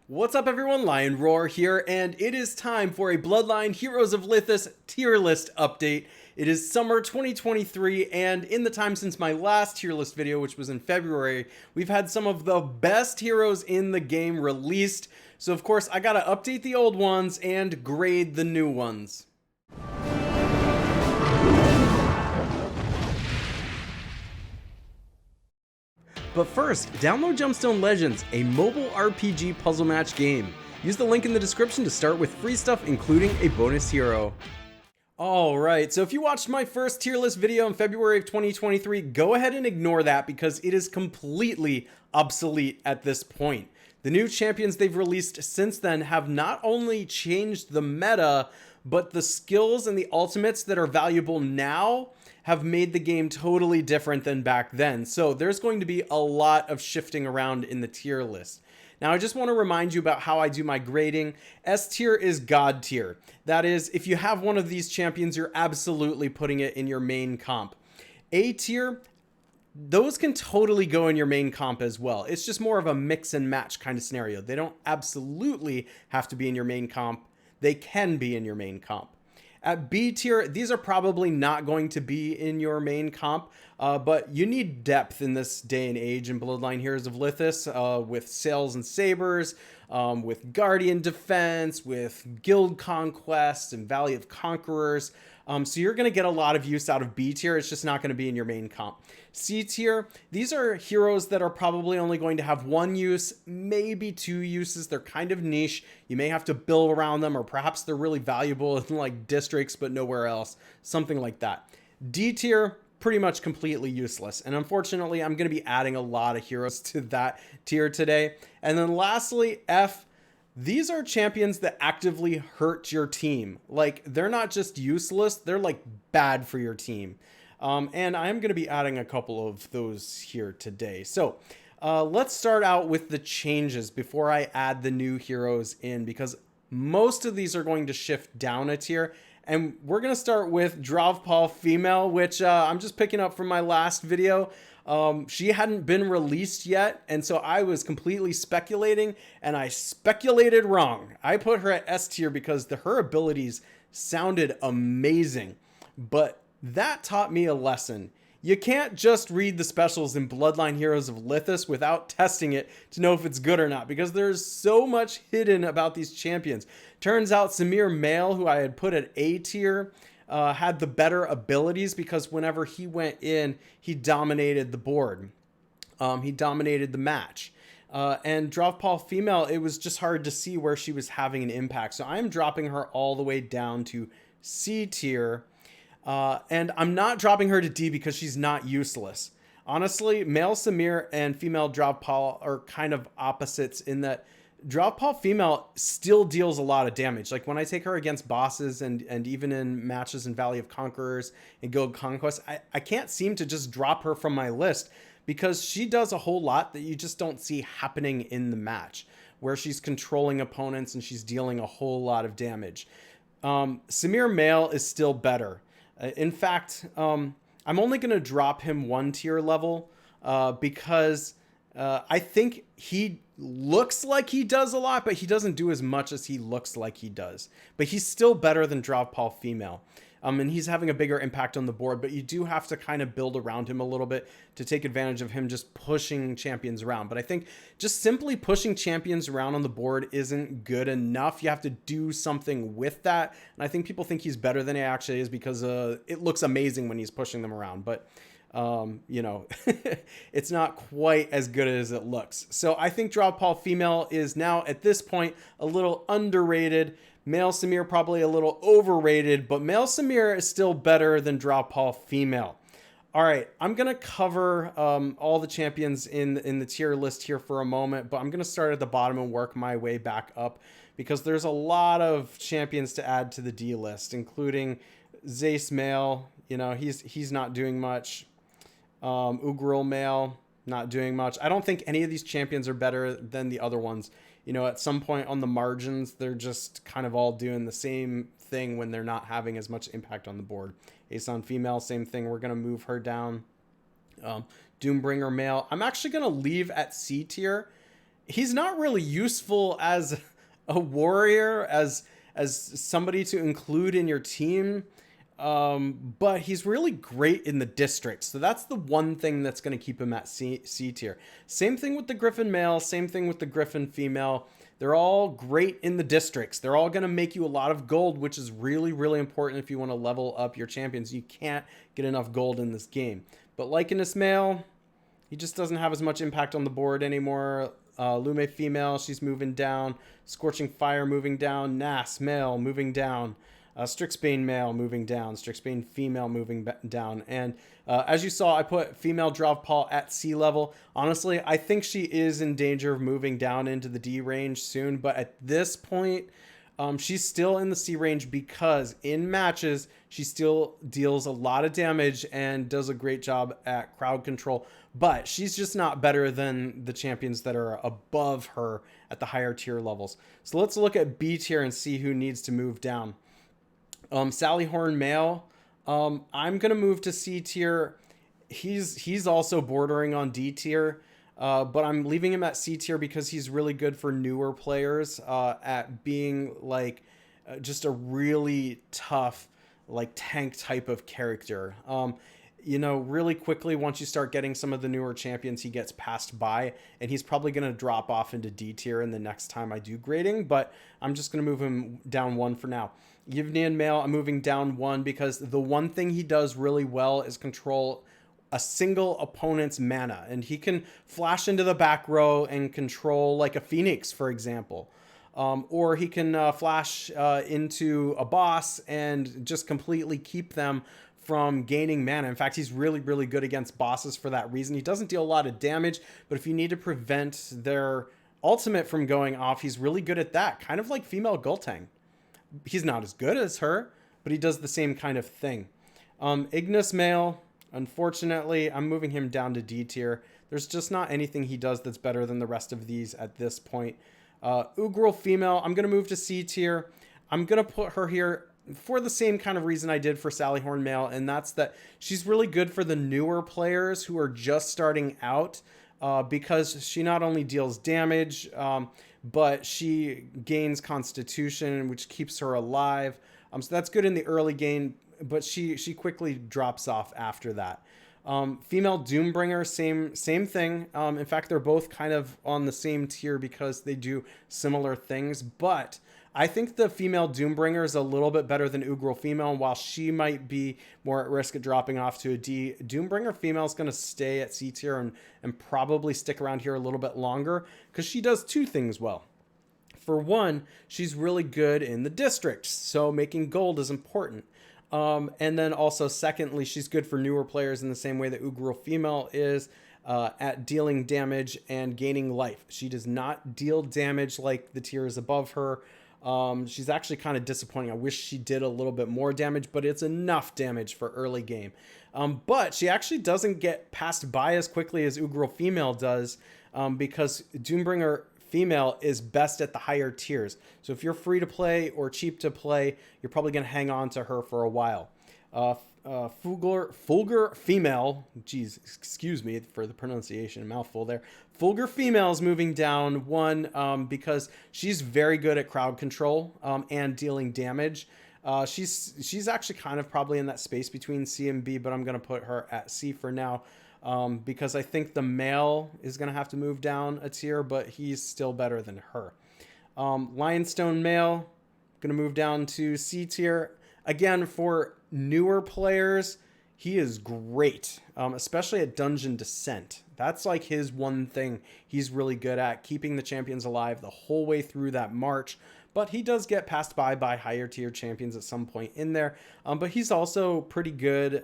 What's up everyone, Lion Roar here, and it is time for a Bloodline Heroes of Lithas tier list update. It is summer 2023, and in the time since my last tier list video, which was in February, we've had some of the best heroes in the game released. So of course, I gotta update the old ones and grade the new ones. But first, download Gemstone Legends, a mobile RPG puzzle match game. Use the link in the description to start with free stuff, including a bonus hero. Alright, so if you watched my first tier list video in February of 2023, go ahead and ignore that because it is completely obsolete at this point. The new champions they've released since then have not only changed the meta, but the skills and the ultimates that are valuable now have made the game totally different than back then. So there's going to be a lot of shifting around in the tier list. Now, I just want to remind you about how I do my grading. S tier is God tier. That is, if you have one of these champions, you're absolutely putting it in your main comp. A tier, those can totally go in your main comp as well. It's just more of a mix and match kind of scenario. They don't absolutely have to be in your main comp. They can be in your main comp. At B tier, these are probably not going to be in your main comp, but you need depth in this day and age in Bloodline Heroes of Lithas, with Sails and Sabers, with Guardian Defense, with Guild Conquest and Valley of Conquerors. So you're going to get a lot of use out of B tier. It's just not going to be in your main comp. C tier, these are heroes that are probably only going to have one use, maybe two uses. They're kind of niche. You may have to build around them, or perhaps they're really valuable in like districts, but nowhere else. Something like that. D tier, pretty much completely useless. And unfortunately, I'm going to be adding a lot of heroes to that tier today. And then lastly, F. These are champions that actively hurt your team. Like, they're not just useless, they're like bad for your team. And I'm going to be adding a couple of those here today. So let's start out with the changes before I add the new heroes in, because most of these are going to shift down a tier. And we're going to start with Dravpal Female, which I'm just picking up from my last video. She hadn't been released yet, and so I was completely speculating, and I speculated wrong. I put her at S tier because her abilities sounded amazing, but that taught me a lesson. You can't just read the specials in Bloodline Heroes of Lithas without testing it to know if it's good or not, because there's so much hidden about these champions. Turns out Samir Male, who I had put at A tier, had the better abilities because whenever he went in, he dominated the board. He dominated the match. And Dravpal Female, it was just hard to see where she was having an impact. So I'm dropping her all the way down to C tier. And I'm not dropping her to D because she's not useless. Honestly, male Samir and female Dravpal are kind of opposites in that Dravpal Female still deals a lot of damage. Like when I take her against bosses and even in matches in Valley of Conquerors and Guild Conquest, I can't seem to just drop her from my list because she does a whole lot that you just don't see happening in the match, where she's controlling opponents and she's dealing a whole lot of damage. Samir Male is still better. In fact, I'm only going to drop him one tier level because I think he looks like he does a lot, but he doesn't do as much as he looks like he does. But he's still better than Dravpal Female. And he's having a bigger impact on the board, but you do have to kind of build around him a little bit to take advantage of him just pushing champions around. But I think just simply pushing champions around on the board isn't good enough. You have to do something with that. And I think people think he's better than he actually is because it looks amazing when he's pushing them around. But you know, it's not quite as good as it looks. So I think Dravpal Female is now at this point a little underrated. Male Samir probably a little overrated, but male Samir is still better than Dravpal Female. All right, I'm going to cover all the champions in the tier list here for a moment, but I'm going to start at the bottom and work my way back up because there's a lot of champions to add to the D list, including Zace Male. You know, he's not doing much. Ugril Male, not doing much. I don't think any of these champions are better than the other ones. You know, at some point on the margins, they're just kind of all doing the same thing when they're not having as much impact on the board. Aeson Female, same thing. We're going to move her down. Doombringer Male, I'm actually going to leave at C tier he's not really useful as a warrior, as somebody to include in your team. But he's really great in the district. So that's the one thing that's going to keep him at C tier. Same thing with the Griffin male, same thing with the Griffin female. They're all great in the districts. They're all going to make you a lot of gold, which is really, really important if you want to level up your champions. You can't get enough gold in this game. But Lycanus male, he just doesn't have as much impact on the board anymore. Lume female, she's moving down. Scorching Fire moving down. Nas male moving down. Strixbane male moving down. Strixbane female moving down. And as you saw, I put female Dravpaul at C level. Honestly, I think she is in danger of moving down into the D range soon. But at this point, she's still in the C range because in matches, she still deals a lot of damage and does a great job at crowd control. But she's just not better than the champions that are above her at the higher tier levels. So let's look at B tier and see who needs to move down. Sally Horn male, I'm going to move to C tier. He's also bordering on D tier, but I'm leaving him at C tier because he's really good for newer players at being like just a really tough like tank type of character. You know, really quickly, once you start getting some of the newer champions, he gets passed by, and he's probably going to drop off into D tier in the next time I do grading, but I'm just going to move him down one for now. Yvnian male, I'm moving down one because the one thing he does really well is control a single opponent's mana, and he can flash into the back row and control like a Phoenix, for example. Or he can flash into a boss and just completely keep them from gaining mana. In fact, he's really, really good against bosses for that reason. He doesn't deal a lot of damage, but if you need to prevent their ultimate from going off, he's really good at that. Kind of like female Gultang. He's not as good as her, but he does the same kind of thing. Ignis male, unfortunately, I'm moving him down to D tier. There's just not anything he does that's better than the rest of these at this point. Ugrel female, I'm going to move to C tier. I'm going to put her here for the same kind of reason I did for Sally Horn male, and that's that she's really good for the newer players who are just starting out because she not only deals damage, but she gains constitution, which keeps her alive. So that's good in the early game, but she quickly drops off after that. Female Doombringer, same thing. In fact, they're both kind of on the same tier because they do similar things, but I think the female Doombringer is a little bit better than Ugrel female, and while she might be more at risk of dropping off to a D, Doombringer female is going to stay at C tier and probably stick around here a little bit longer because she does two things well. For one, she's really good in the district, so making gold is important. And then also, secondly, she's good for newer players in the same way that Ugrel female is at dealing damage and gaining life. She does not deal damage like the tiers above her. She's actually kind of disappointing. I wish she did a little bit more damage, but it's enough damage for early game. But she actually doesn't get passed by as quickly as Ugrel female does because Doombringer female is best at the higher tiers. So if you're free to play or cheap to play, you're probably going to hang on to her for a while. Fulgur female, geez, excuse me for the pronunciation, mouthful there. Fulgur female is moving down one because she's very good at crowd control and dealing damage. She's actually kind of probably in that space between C and B, but I'm going to put her at C for now because I think the male is going to have to move down a tier, but he's still better than her. Lionstone male, going to move down to C tier. Again, for newer players, he is great, especially at Dungeon Descent. That's like his one thing he's really good at, keeping the champions alive the whole way through that march. But he does get passed by higher tier champions at some point in there. But he's also pretty good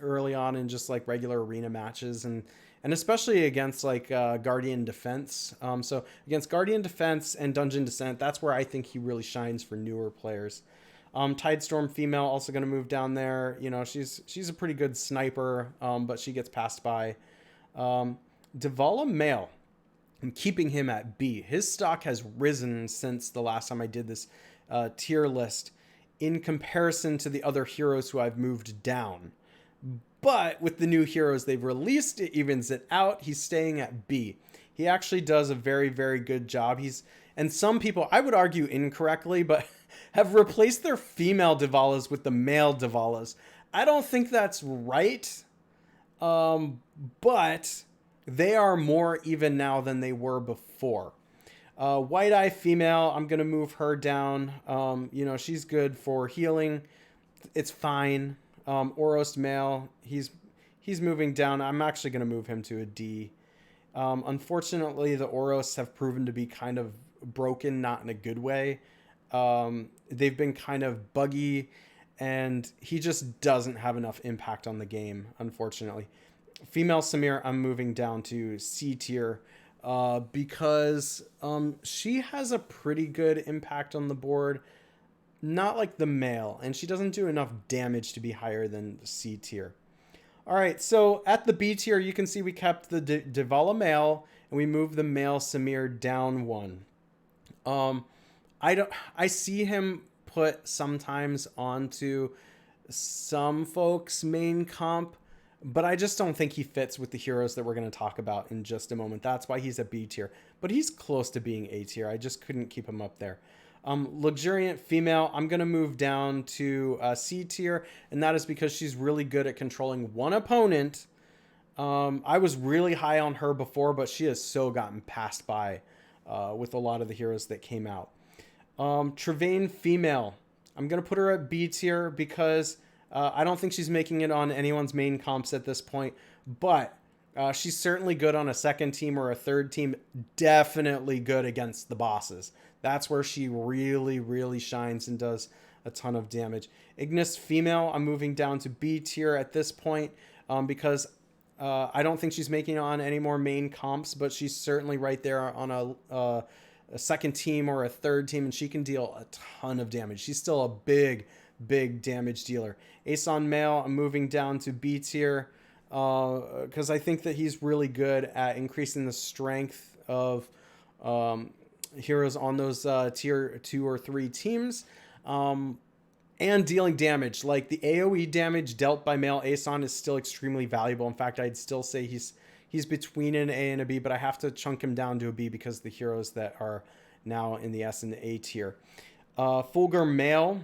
early on in just like regular arena matches and especially against like Guardian Defense. So against Guardian Defense and Dungeon Descent, that's where I think he really shines for newer players. Tidestorm female also going to move down there. You know, she's a pretty good sniper, but she gets passed by. Devala male, I'm keeping him at B. His stock has risen since the last time I did this tier list in comparison to the other heroes who I've moved down. But with the new heroes they've released, it evens it out. He's staying at B. He actually does a very, very good job. And some people, I would argue incorrectly, but have replaced their female Divalas with the male Divalas. I don't think that's right, but they are more even now than they were before. White Eye female, I'm going to move her down. She's good for healing. It's fine. Oros male, he's moving down. I'm actually going to move him to a D. Unfortunately, the Oros have proven to be kind of broken, not in a good way. They've been kind of buggy, and he just doesn't have enough impact on the game, unfortunately. Female Samir, I'm moving down to C tier because she has a pretty good impact on the board. Not like the male, and she doesn't do enough damage to be higher than the C tier. All right, so at the B tier, you can see we kept the Divala male, and we moved the male Samir down one. I see him put sometimes onto some folks' main comp, but I just don't think he fits with the heroes that we're going to talk about in just a moment. That's why he's a B tier, but he's close to being A tier. I just couldn't keep him up there. Luxuriant female, I'm going to move down to C tier, and that is because she's really good at controlling one opponent. I was really high on her before, but she has so gotten passed by with a lot of the heroes that came out. Trevane female, I'm going to put her at B tier because I don't think she's making it on anyone's main comps at this point, but she's certainly good on a second team or a third team, definitely good against the bosses. That's where she really, really shines and does a ton of damage. Ignis female, I'm moving down to B tier at this point because I don't think she's making it on any more main comps, but she's certainly right there on a second team or a third team, and she can deal a ton of damage. She's still a big, big damage dealer. Aeson male, I'm moving down to B tier because I think that he's really good at increasing the strength of heroes on those tier 2 or 3 teams and dealing damage. Like the AoE damage dealt by male Aeson is still extremely valuable. In fact, I'd still say he's between an A and a B, but I have to chunk him down to a B because of the heroes that are now in the S and the A tier. Fulgur male,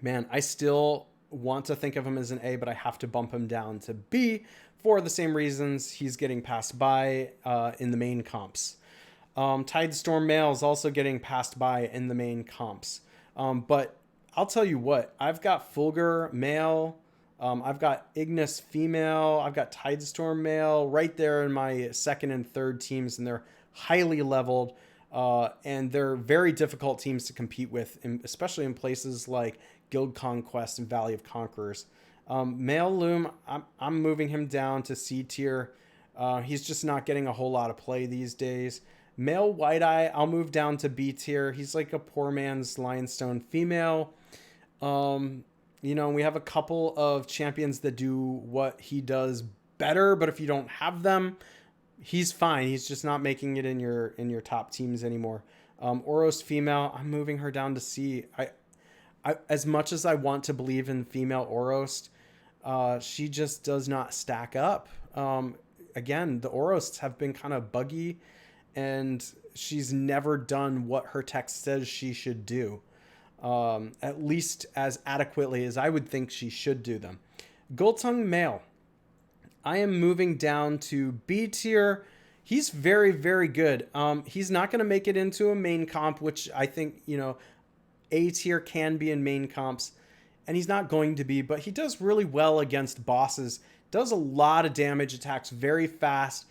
man, I still want to think of him as an A, but I have to bump him down to B for the same reasons. He's getting passed by in the main comps. Tidestorm male is also getting passed by in the main comps. But I'll tell you what, I've got Fulgur male, I've got Ignis female, I've got Tidestorm male right there in my second and third teams, and they're highly leveled, and they're very difficult teams to compete with, especially in places like Guild Conquest and Valley of Conquerors. Male Loom, I'm moving him down to C tier. He's just not getting a whole lot of play these days. Male White Eye, I'll move down to B tier. He's like a poor man's Lionstone female. We have a couple of champions that do what he does better, but if you don't have them, he's fine. He's just not making it in your top teams anymore. Oros female, I'm moving her down to C. I as much as I want to believe in female Oros, she just does not stack up. Again, the Oros have been kind of buggy, and she's never done what her text says she should do, at least as adequately as I would think she should do them. Goldtongue male, I am moving down to B tier. He's very, very good. He's not going to make it into a main comp, which I think, A tier can be in main comps, and he's not going to be, but he does really well against bosses, does a lot of damage, attacks very fast,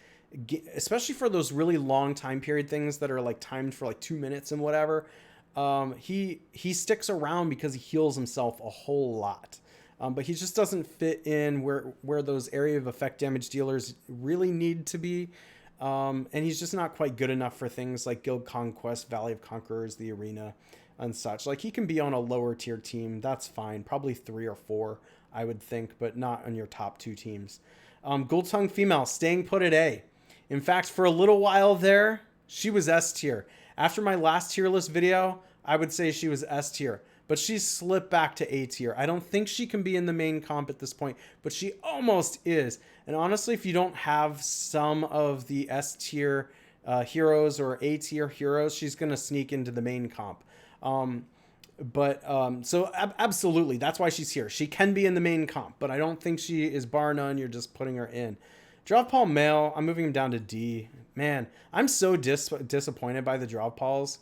especially for those really long time period things that are like timed for like 2 minutes and whatever. He sticks around because he heals himself a whole lot. But he just doesn't fit in where those area of effect damage dealers really need to be. And he's just not quite good enough for things like Guild Conquest, Valley of Conquerors, the Arena, and such. Like, he can be on a lower tier team. That's fine. Probably 3 or 4, I would think, but not on your top 2 teams. Goldtongue female, staying put at A. In fact, for a little while there, she was S tier. After my last tier list video, I would say she was S tier, but she's slipped back to A tier. I don't think she can be in the main comp at this point, but she almost is. And honestly, if you don't have some of the S tier heroes or A tier heroes, she's going to sneak into the main comp. Absolutely, that's why she's here. She can be in the main comp, but I don't think she is bar none. You're just putting her in. Drovpaul male, I'm moving him down to D. Man, I'm so disappointed by the Drovpauls.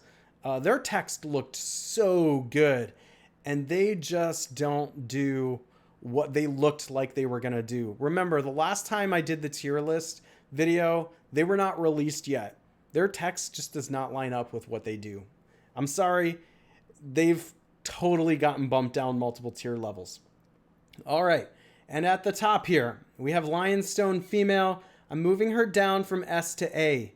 Their text looked so good, and they just don't do what they looked like they were going to do. Remember, the last time I did the tier list video, they were not released yet. Their text just does not line up with what they do. I'm sorry. They've totally gotten bumped down multiple tier levels. All right. And at the top here, we have Lionstone female. I'm moving her down from S to A.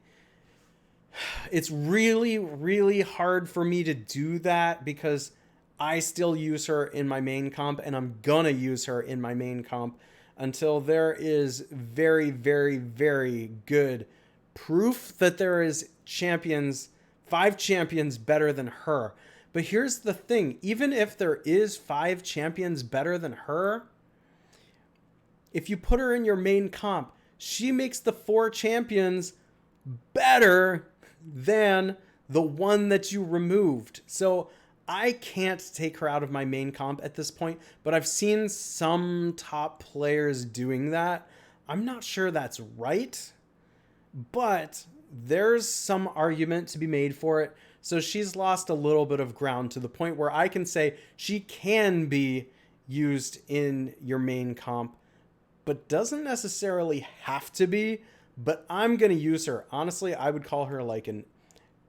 It's really, really hard for me to do that because I still use her in my main comp, and I'm gonna use her in my main comp until there is very, very, very good proof that there is champions, 5 champions better than her. But here's the thing, even if there is 5 champions better than her, if you put her in your main comp, she makes the 4 champions better than the one that you removed. So I can't take her out of my main comp at this point, but I've seen some top players doing that. I'm not sure that's right, but there's some argument to be made for it. So she's lost a little bit of ground to the point where I can say she can be used in your main comp, but doesn't necessarily have to be. But I'm going to use her. Honestly, I would call her like an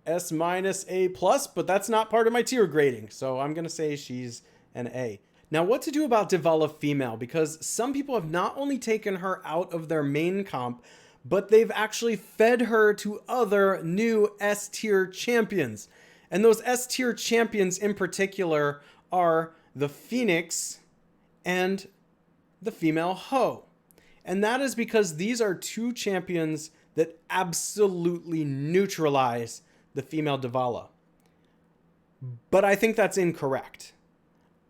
S- A+, but that's not part of my tier grading. So I'm going to say she's an A. Now, what to do about Divala female? Because some people have not only taken her out of their main comp, but they've actually fed her to other new S tier champions. And those S tier champions in particular are the Phoenix and the female Ho. And that is because these are 2 champions that absolutely neutralize the female Divala. But I think that's incorrect.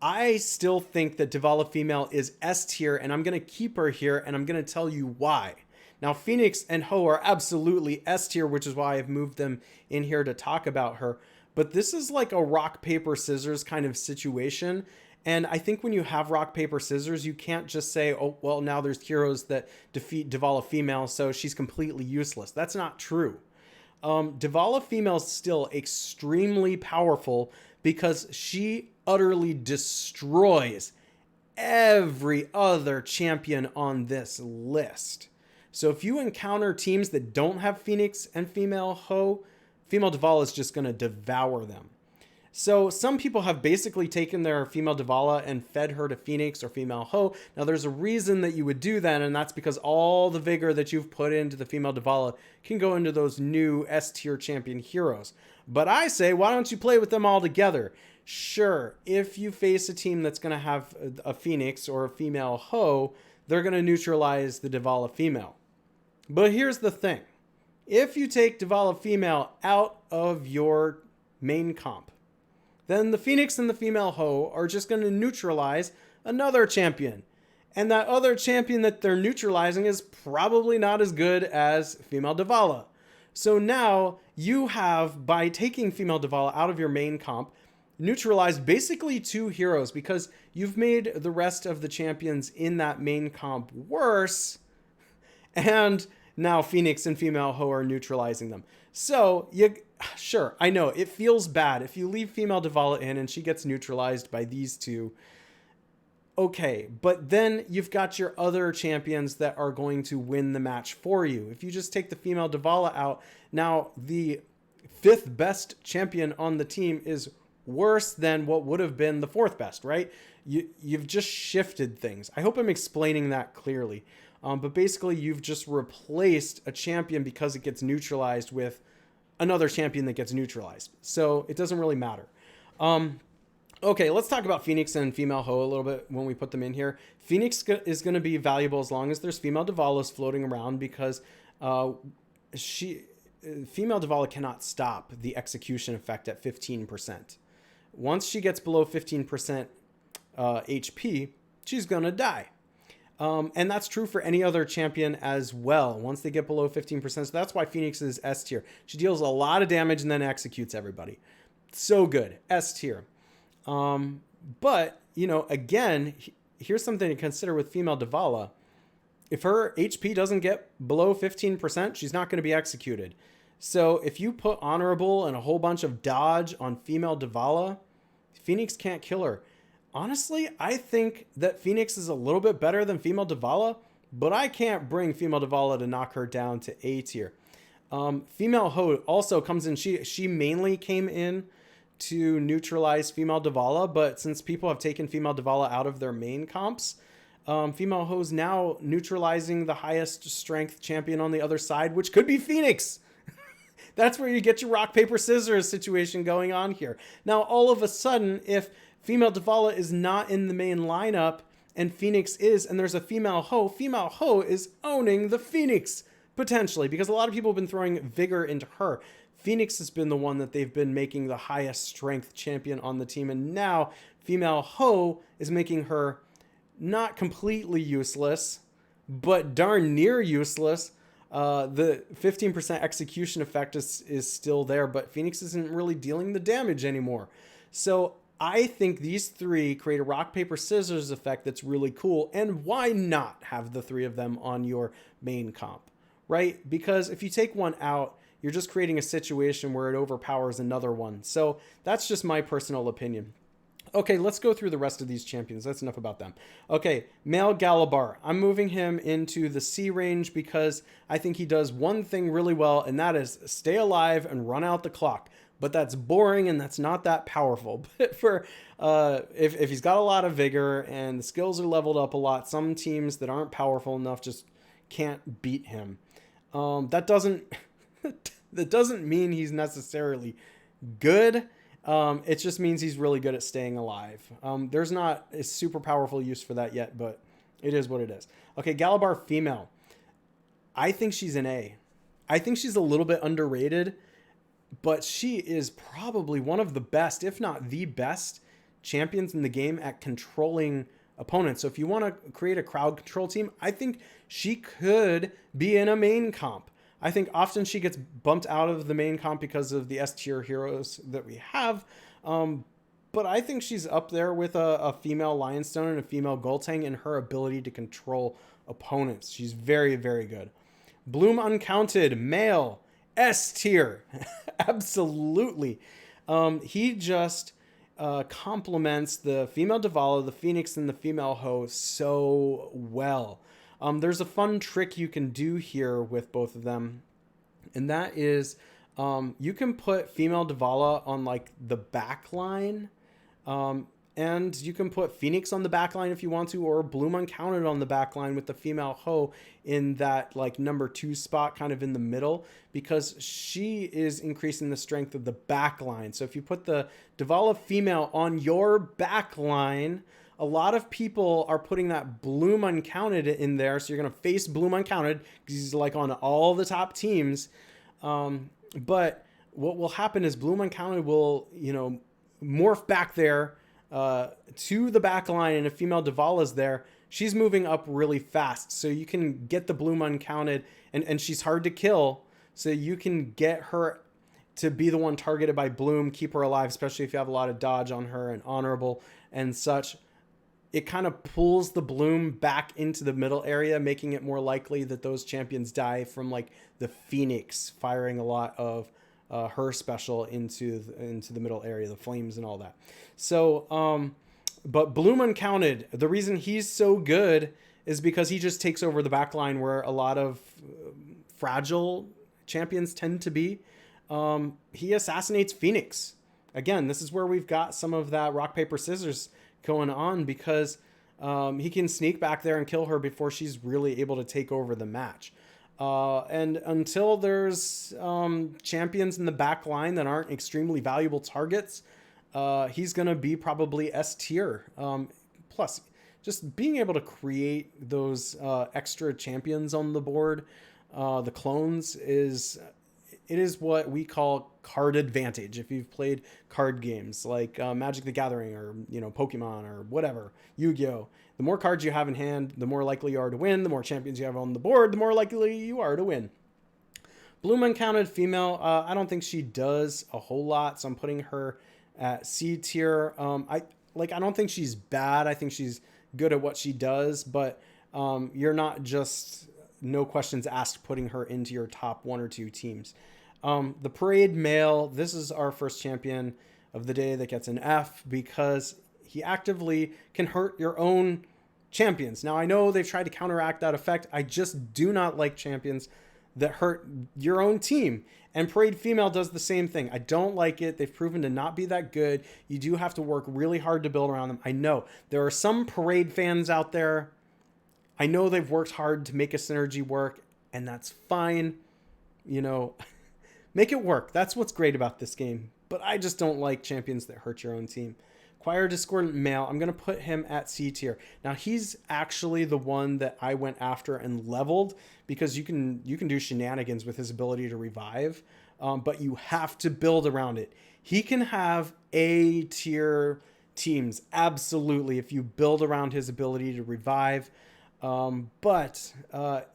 I still think that Divala female is S tier, and I'm going to keep her here, and I'm going to tell you why. Now, Phoenix and Ho are absolutely S tier, which is why I've moved them in here to talk about her. But this is like a rock, paper, scissors kind of situation. And I think when you have rock, paper, scissors, you can't just say, oh, well, now there's heroes that defeat Divala female, so she's completely useless. That's not true. Divala female is still extremely powerful because she utterly destroys every other champion on this list. So if you encounter teams that don't have Phoenix and female Ho, female Divala is just going to devour them. So some people have basically taken their female Divala and fed her to Phoenix or female Ho. Now there's a reason that you would do that, and that's because all the vigor that you've put into the female Divala can go into those new S tier champion heroes. But I say, why don't you play with them all together? Sure, if you face a team that's going to have a Phoenix or a female Ho, they're going to neutralize the Divala female. But here's the thing. If you take Divala female out of your main comp, then the Phoenix and the female Ho are just going to neutralize another champion. And that other champion that they're neutralizing is probably not as good as female Divala. So now you have, by taking female Divala out of your main comp, neutralized basically 2 heroes because you've made the rest of the champions in that main comp worse. And now Phoenix and female Ho are neutralizing them. So, sure, I know, it feels bad. If you leave female Divala in and she gets neutralized by these 2, okay, but then you've got your other champions that are going to win the match for you. If you just take the female Divala out, now the 5th best champion on the team is worse than what would have been the 4th best, right? You've just shifted things. I hope I'm explaining that clearly. But basically, you've just replaced a champion because it gets neutralized with another champion that gets neutralized. So it doesn't really matter. Okay, let's talk about Phoenix and female Ho a little bit when we put them in here. Phoenix is going to be valuable as long as there's female Divalas floating around because female Divala cannot stop the execution effect at 15%. Once she gets below 15% HP, she's going to die. And that's true for any other champion as well, once they get below 15%. So that's why Phoenix is S tier. She deals a lot of damage and then executes everybody. So good. S tier. But, you know, again, here's something to consider with female Divala. If her HP doesn't get below 15%, she's not going to be executed. So if you put honorable and a whole bunch of dodge on female Divala, Phoenix can't kill her. Honestly, I think that Phoenix is a little bit better than female Divala, but I can't bring female Divala to knock her down to A tier. Female Ho also comes in. She mainly came in to neutralize female Divala, but since people have taken female Divala out of their main comps, female Ho's now neutralizing the highest strength champion on the other side, which could be Phoenix. That's where you get your rock, paper, scissors situation going on here. Now, all of a sudden, if female Divala is not in the main lineup and Phoenix is, and there's a female Ho is owning the Phoenix, potentially, because a lot of people have been throwing vigor into her. Phoenix has been the one that they've been making the highest strength champion on the team, and now female Ho is making her not completely useless, but darn near useless. The 15% execution effect is still there, but Phoenix isn't really dealing the damage anymore. So I think these three create a rock, paper, scissors effect that's really cool. And why not have the three of them on your main comp, right? Because if you take one out, you're just creating a situation where it overpowers another one. So that's just my personal opinion. Okay, let's go through the rest of these champions. That's enough about them. Okay, male Galabar. I'm moving him into the C range because I think he does one thing really well, and that is stay alive and run out the clock. But that's boring and that's not that powerful. But for if he's got a lot of vigor and the skills are leveled up a lot, some teams that aren't powerful enough just can't beat him. That doesn't mean he's necessarily good. It just means he's really good at staying alive. There's not a super powerful use for that yet, but it is what it is. Okay, Galabar female. I think she's an A. I think she's a little bit underrated, but she is probably one of the best, if not the best, champions in the game at controlling opponents. So if you want to create a crowd control team, I think she could be in a main comp. I think often she gets bumped out of the main comp because of the S tier heroes that we have. But I think she's up there with a female Lionstone and a female Goltang in her ability to control opponents. She's very, very good. Bloom Uncounted, male, S tier. Absolutely. He just complements the female Divala, the Phoenix, and the female Ho so well. There's a fun trick you can do here with both of them, and that is you can put female Divala on like the back line, and you can put Phoenix on the back line if you want to, or Bloom Uncounted on the back line with the female Ho in that like number 2 spot, kind of in the middle, because she is increasing the strength of the back line. So if you put the Divala female on your back line, a lot of people are putting that Bloom Uncounted in there. So you're going to face Bloom Uncounted because he's like on all the top teams. But what will happen is Bloom Uncounted will, you know, morph back there to the back line, and if female Divala's there, she's moving up really fast. So you can get the Bloom Uncounted, and she's hard to kill. So you can get her to be the one targeted by Bloom, keep her alive, especially if you have a lot of dodge on her and honorable and such. It kind of pulls the Bloom back into the middle area, making it more likely that those champions die from like the Phoenix firing a lot of her special into the middle area, the flames and all that. So, but Bloom Uncounted, the reason he's so good is because he just takes over the back line where a lot of fragile champions tend to be. He assassinates Phoenix. Again, this is where we've got some of that rock, paper, scissors going on, because he can sneak back there and kill her before she's really able to take over the match. And until there's champions in the back line that aren't extremely valuable targets, he's going to be probably S tier. Plus, just being able to create those extra champions on the board, the clones, it is what we call card advantage. If you've played card games like Magic the Gathering or, Pokemon or whatever, Yu-Gi-Oh, the more cards you have in hand, the more likely you are to win. The more champions you have on the board, the more likely you are to win. Bloom uncounted female. I don't think she does a whole lot, so I'm putting her at C tier. I don't think she's bad. I think she's good at what she does, but you're not just no questions asked putting her into your top 1 or 2 teams. The Parade male, this is our first champion of the day that gets an F because he actively can hurt your own champions. Now, I know they've tried to counteract that effect. I just do not like champions that hurt your own team. And Parade female does the same thing. I don't like it. They've proven to not be that good. You do have to work really hard to build around them. I know there are some Parade fans out there. I know they've worked hard to make a synergy work, and that's fine. Make it work. That's what's great about this game. But I just don't like champions that hurt your own team. Choir Discordant male, I'm going to put him at C tier. Now, he's actually the one that I went after and leveled because you can do shenanigans with his ability to revive, but you have to build around it. He can have A tier teams, absolutely, if you build around his ability to revive. But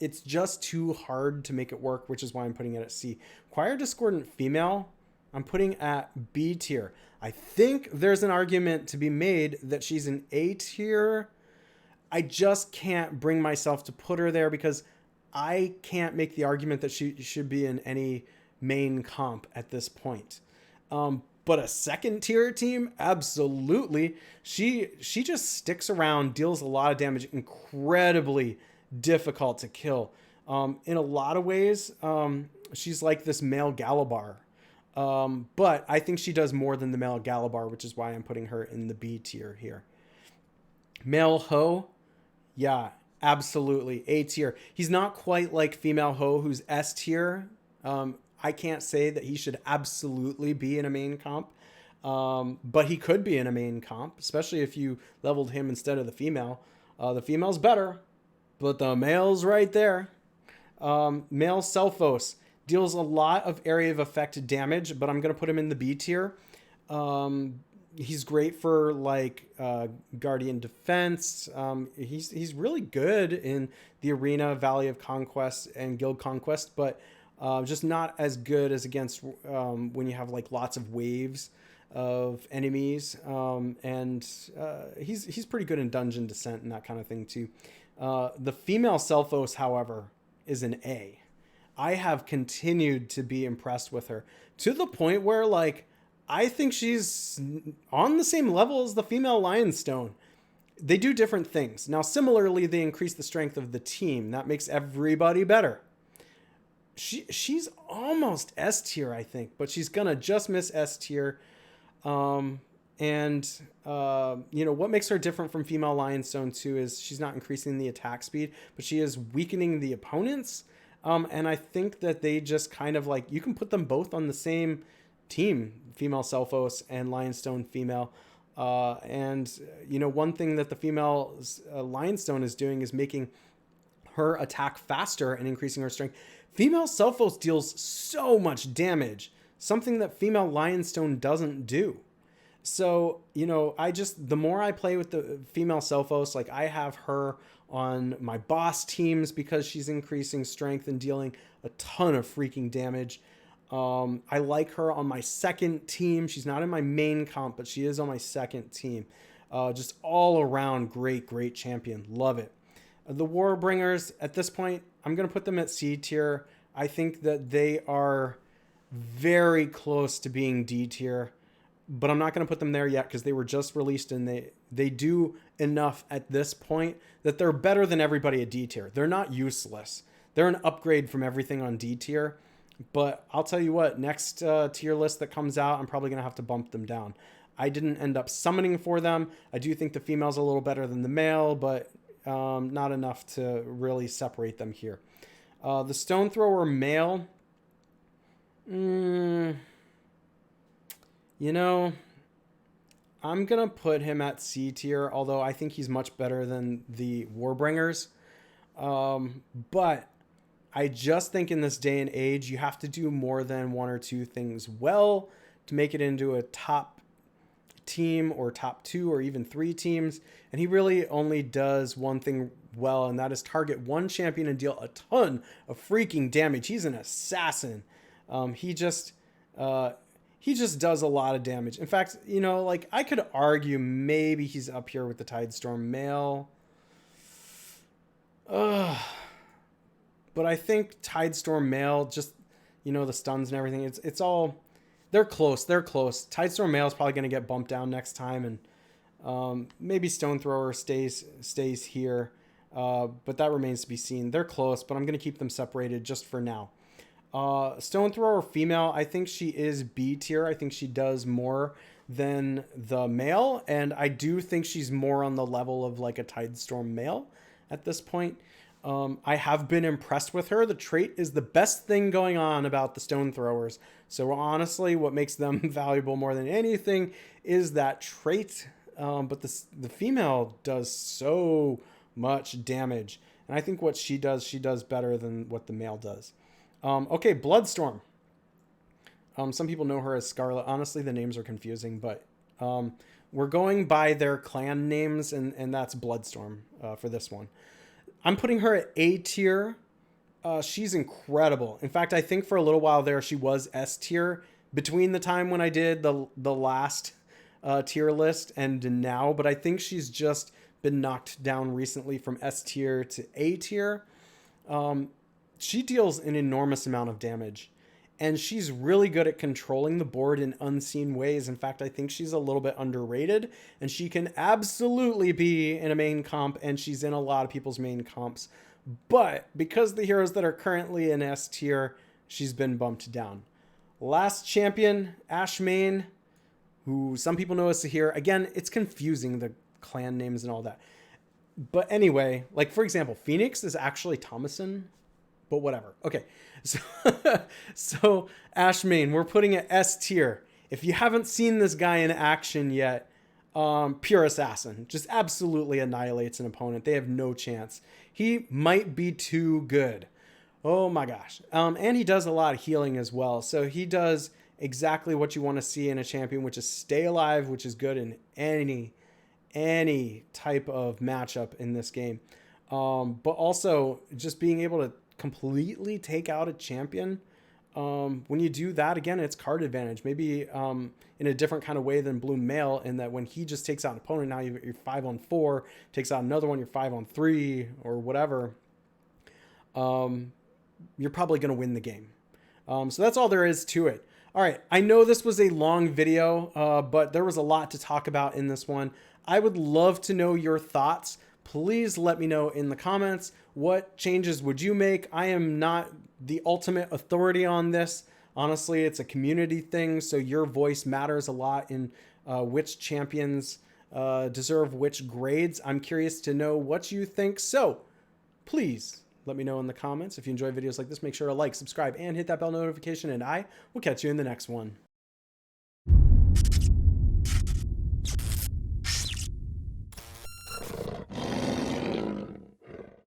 it's just too hard to make it work, which is why I'm putting it at C. Choir Discordant female, I'm putting at B tier. I think there's an argument to be made that she's an A tier. I just can't bring myself to put her there because I can't make the argument that she should be in any main comp at this point. But a second tier team, absolutely. She just sticks around, deals a lot of damage, incredibly difficult to kill. In a lot of ways, she's like this male Galabar. But I think she does more than the male Galabar, which is why I'm putting her in the B tier here. Male Ho, yeah, absolutely, A tier. He's not quite like female Ho, who's S tier. I can't say that he should absolutely be in a main comp, but he could be in a main comp, especially if you leveled him instead of the female. The female's better, but the male's right there. Male Selphos deals a lot of area of effect damage, but I'm going to put him in the B tier. He's great for Guardian Defense. He's really good in the Arena, Valley of Conquest, and Guild Conquest, but just not as good as against when you have lots of waves of enemies. And he's pretty good in Dungeon Descent and that kind of thing too. The female Selphos, however, is an A. I have continued to be impressed with her to the point where I think she's on the same level as the female Lionstone. They do different things. Now, similarly, they increase the strength of the team. That makes everybody better. She's almost S tier, I think, but she's gonna just miss S tier. What makes her different from female Lionstone too is she's not increasing the attack speed, but she is weakening the opponents. And I think that they just kind of you can put them both on the same team, female Selphos and Lionstone female. One thing that the female Lionstone is doing is making her attack faster and increasing her strength. Female Selphos deals so much damage, something that female Lionstone doesn't do. So, the more I play with the female Selphos, I have her on my boss teams because she's increasing strength and dealing a ton of freaking damage. I like her on my second team. She's not in my main comp, but she is on my second team. Just all around great champion. Love it. The Warbringers, at this point, I'm going to put them at C tier. I think that they are very close to being D tier, but I'm not going to put them there yet because they were just released and they do enough at this point that they're better than everybody at D tier. They're not useless. They're an upgrade from everything on D tier, but I'll tell you what, next tier list that comes out, I'm probably going to have to bump them down. I didn't end up summoning for them. I do think the female's a little better than the male, but not enough to really separate them here. The Stone Thrower male, I'm going to put him at C tier, although I think he's much better than the Warbringers. But I just think in this day and age, you have to do more than one or two things well to make it into a top team or top 2 or even 3 teams. And he really only does one thing well, and that is target one champion and deal a ton of freaking damage. He's an assassin. He just does a lot of damage. In fact, you know, like I could argue maybe he's up here with the Tidestorm male. But I think Tidestorm male, just, you know, the stuns and everything, it's all, they're close. Tidestorm male is probably going to get bumped down next time, and maybe Stone Thrower stays here, but that remains to be seen. They're close, but I'm going to keep them separated just for now. Stone Thrower female, I think she is B tier. I think she does more than the male, and I do think she's more on the level of like a Tidestorm male at this point. I have been impressed with her. The trait is the best thing going on about the Stone Throwers. So honestly, what makes them valuable more than anything is that trait. But the female does so much damage. And I think what she does better than what the male does. Okay, Bloodstorm. Some people know her as Scarlet. Honestly, the names are confusing, but we're going by their clan names, and that's Bloodstorm for this one. I'm putting her at A tier. She's incredible. In fact, I think for a little while there, she was S tier between the time when I did the last tier list and now. But I think she's just been knocked down recently from S tier to A tier. She deals an enormous amount of damage. And she's really good at controlling the board in unseen ways. In fact, I think she's a little bit underrated, and she can absolutely be in a main comp, and she's in a lot of people's main comps. But because the heroes that are currently in S tier, she's been bumped down. Last champion, Ashmain, who some people know as Sahir. Again, it's confusing, the clan names and all that. But anyway, like for example, Phoenix is actually Thomason. But whatever. Okay, so Ashmain, we're putting it S tier. If you haven't seen this guy in action yet, pure assassin. Just absolutely annihilates an opponent. They have no chance. He might be too good. Oh my gosh. And he does a lot of healing as well. So he does exactly what you want to see in a champion, which is stay alive, which is good in any type of matchup in this game. But also just being able to completely take out a champion. When you do that, again, it's card advantage. Maybe in a different kind of way than Blue Male, in that when he just takes out an opponent, now you're 5-on-4, takes out another one, you're 5-on-3 or whatever. You're probably going to win the game. So that's all there is to it. All right, I know this was a long video, but there was a lot to talk about in this one. I would love to know your thoughts. Please let me know in the comments, what changes would you make? I am not the ultimate authority on this. Honestly, it's a community thing, so your voice matters a lot in which champions deserve which grades. I'm curious to know what you think, so please let me know in the comments. If you enjoy videos like this, make sure to like, subscribe, and hit that bell notification, and I will catch you in the next one.